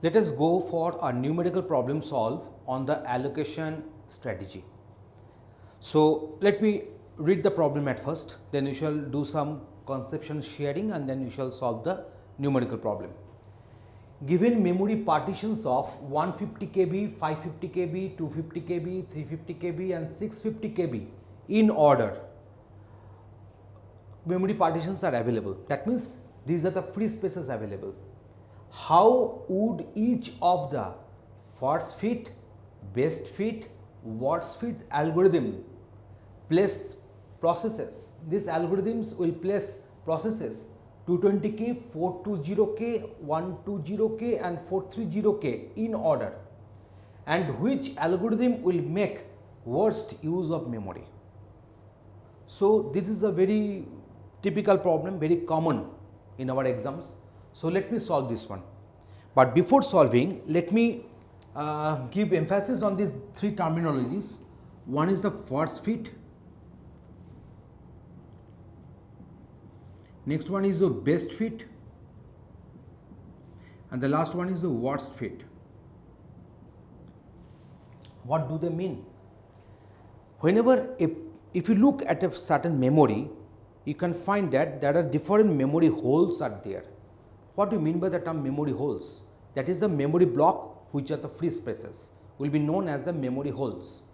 Let us go for a numerical problem solve on the allocation strategy. So let me read the problem at first, then we shall do some conception sharing and then we shall solve the numerical problem. Given memory partitions of 150 KB, 550 KB, 250 KB, 350 KB and 650 KB in order, memory partitions are available. That means these are the free spaces available. How would each of the first fit, best fit, worst fit algorithm place processes? These algorithms will place processes 220K, 420K, 120K and 430K in order, and which algorithm will make worst use of memory. So this is a very typical problem, very common in our exams. So let me solve this one. But before solving, let me give emphasis on these three terminologies. One is the first fit, next one is the best fit, and the last one is the worst fit. What do they mean? Whenever if you look at a certain memory, you can find that there are different memory holes are there. What do you mean by the term memory holes? That is the memory block which are the free spaces will be known as the memory holes.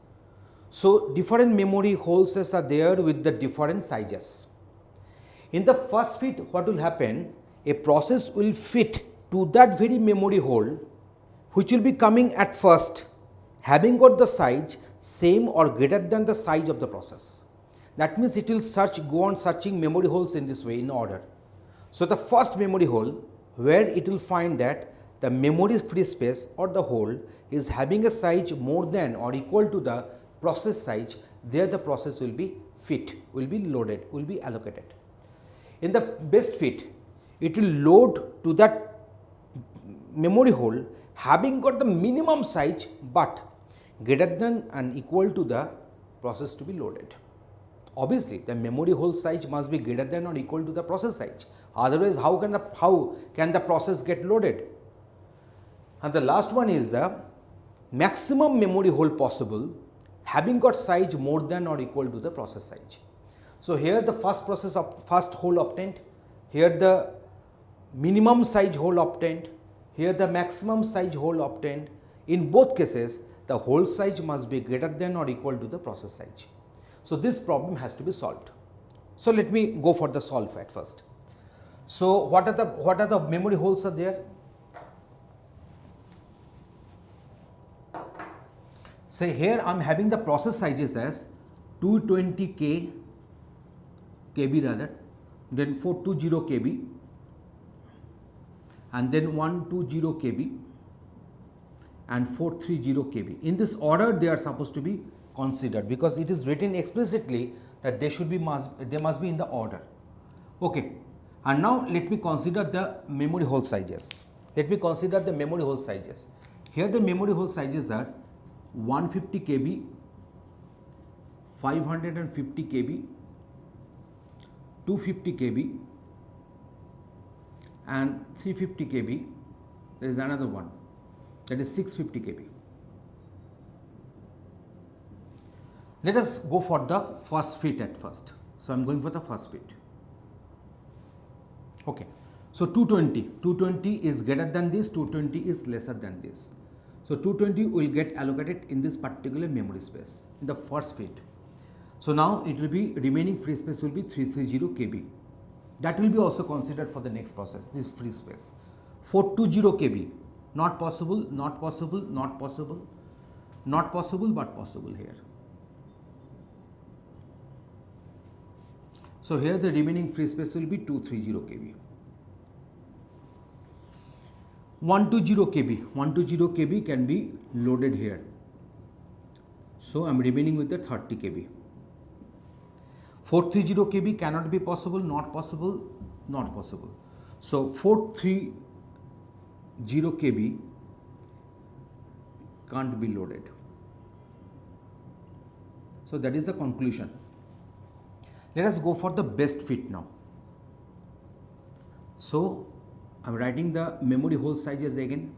So different memory holes are there with the different sizes. In the first fit, what will happen? A process will fit to that very memory hole which will be coming at first having got the size same or greater than the size of the process. That means it will go on searching memory holes in this way in order. So the first memory hole where it will find that the memory free space or the hole is having a size more than or equal to the process size, there the process will be fit, will be loaded, will be allocated. In the best fit, it will load to that memory hole having got the minimum size but greater than and equal to the process to be loaded. Obviously, the memory hole size must be greater than or equal to the process size. Otherwise, how can the process get loaded? And the last one is the maximum memory hole possible having got size more than or equal to the process size. So here the first hole obtained, here the minimum size hole obtained, here the maximum size hole obtained. In both cases, the hole size must be greater than or equal to the process size. So this problem has to be solved. So let me go for the solve at first. So what are the memory holes are there? Say here I am having the process sizes as 220 KB rather, then 420 KB and then 120 KB and 430 KB. In this order they are supposed to be considered because it is written explicitly that they must be in the order. Okay. And now let me consider the memory hole sizes. Let me consider the memory hole sizes. Here the memory hole sizes are 150 KB, 550 KB, 250 KB and 350 KB. There is another one, that is 650 KB. Let us go for the first fit at first. So I am going for the first fit. Okay. So 220 is greater than this, 220 is lesser than this. So 220 will get allocated in this particular memory space in the first fit. So now it will be remaining free space will be 330 KB. That will be also considered for the next process, this free space. 420 KB, not possible, not possible, not possible, not possible but possible here. So here the remaining free space will be 230 KB. 120 KB can be loaded here. So I am remaining with the 30 KB. 430 KB cannot be possible, not possible, not possible. So 430 KB can't be loaded. So that is the conclusion. Let us go for the best fit now. So I am writing the memory hole sizes again.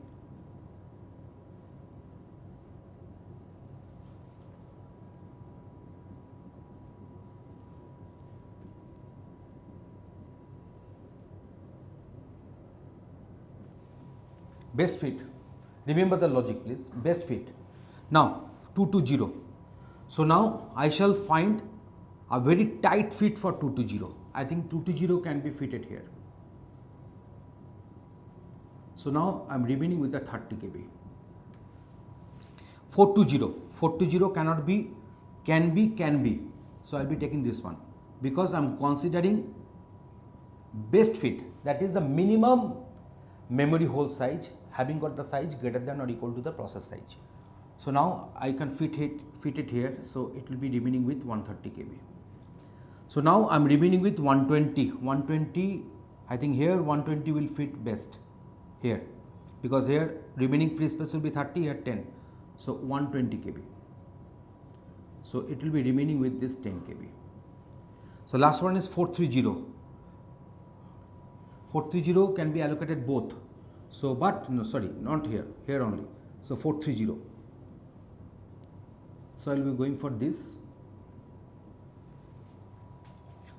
best fit. Remember the logic please, best fit. Now 2 to 0. So now I shall find a very tight fit for 2 to 0. I think 2 to 0 can be fitted here. So now I am remaining with the 30 kb. 4 to 0. 4 to 0 cannot be, can be. So I will be taking this one because I am considering best fit, that is the minimum memory hole size having got the size greater than or equal to the process size. So now I can fit it here, so it will be remaining with 130 kb. So now I am remaining with 120. I think here 120 will fit best here, because here remaining free space will be 30, here 10. So 120 kb. So it will be remaining with this 10 kb. So last one is 430. 430 can be allocated both. So but no, sorry, not here, here only. So 430. So I will be going for this.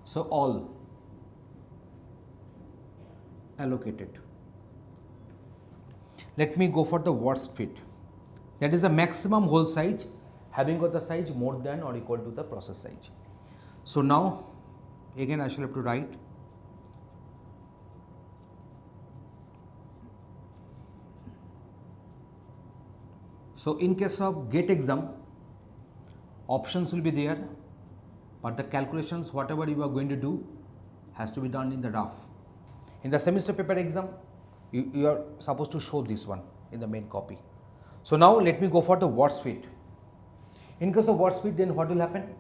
So all allocated. Let me go for the worst fit. That is the maximum hole size having got the size more than or equal to the process size. So now again I shall have to write so in case of GATE exam, options will be there, but the calculations whatever you are going to do has to be done in the rough. In the semester paper exam, you are supposed to show this one in the main copy. So now let me go for the worst fit. In case of worst fit, then what will happen?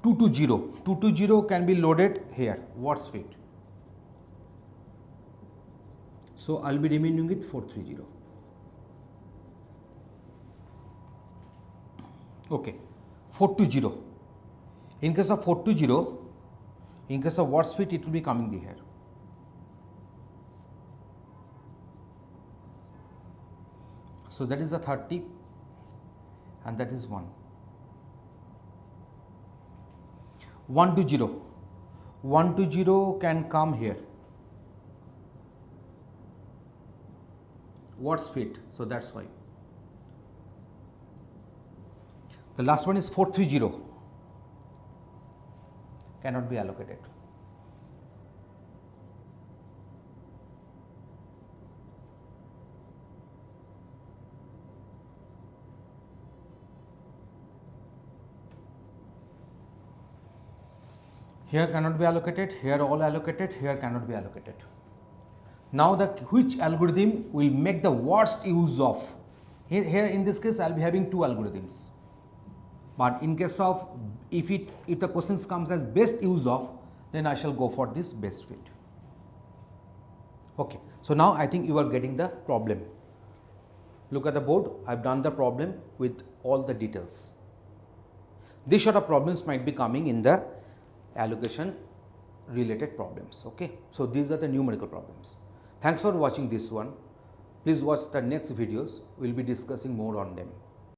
2 to 0. 2 to 0 can be loaded here, worst fit. So I will be remaining with 430. Okay, 4 to 0. In case of 4 to 0, in case of worst fit, it will be coming here. So that is the 30 and that is 1. 1 to 0. 1 to 0 can come here. Worst fit, so that's why. The last one is 430. Cannot be allocated. Here cannot be allocated, here all allocated, here cannot be allocated. Now which algorithm will make the worst use of? Here in this case I will be having two algorithms. But in case of if the questions comes as best use of, then I shall go for this best fit. Okay, so now I think you are getting the problem. Look at the board, I have done the problem with all the details. These sort of problems might be coming in the allocation related problems. Okay, so these are the numerical problems. Thanks for watching this one. Please watch the next videos, we will be discussing more on them.